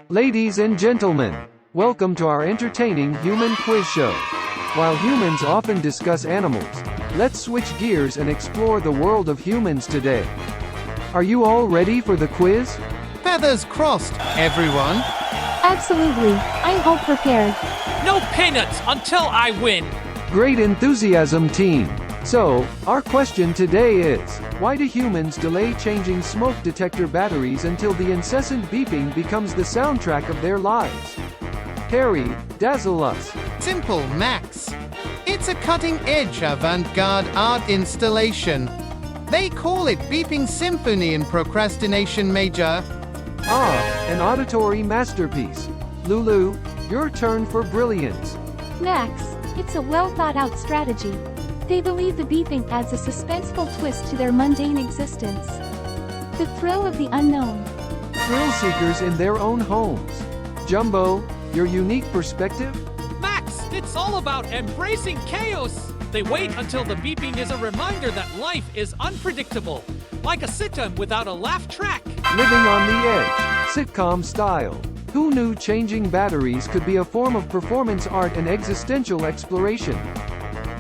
Ladies and gentlemen, welcome to our entertaining human quiz show. While humans often discuss animals, let's switch gears and explore the world of humans today. Are you all ready for the quiz? Feathers crossed, everyone. Absolutely, I'm all prepared. No peanuts until I win. Great enthusiasm, team. So, our question today is, why do humans delay changing smoke detector batteries until the incessant beeping becomes the soundtrack of their lives? Harry, dazzle us. Simple, Max. It's a cutting-edge avant-garde art installation. They call it Beeping Symphony in Procrastination Major. Ah, an auditory masterpiece. Lulu, your turn for brilliance. Max, it's a well-thought-out strategy. They believe the beeping adds a suspenseful twist to their mundane existence. The thrill of the unknown. Thrill seekers in their own homes. Jumbo, your unique perspective? Max, it's all about embracing chaos. They wait until the beeping is a reminder that life is unpredictable, like a sitcom without a laugh track. Living on the edge, sitcom style. Who knew changing batteries could be a form of performance art and existential exploration?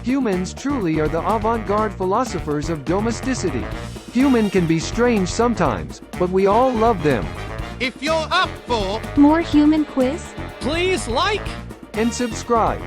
Humans truly are the avant-garde philosophers of domesticity. Human can be strange sometimes, but we all love them. If you're up for More human quiz? Please like And subscribe.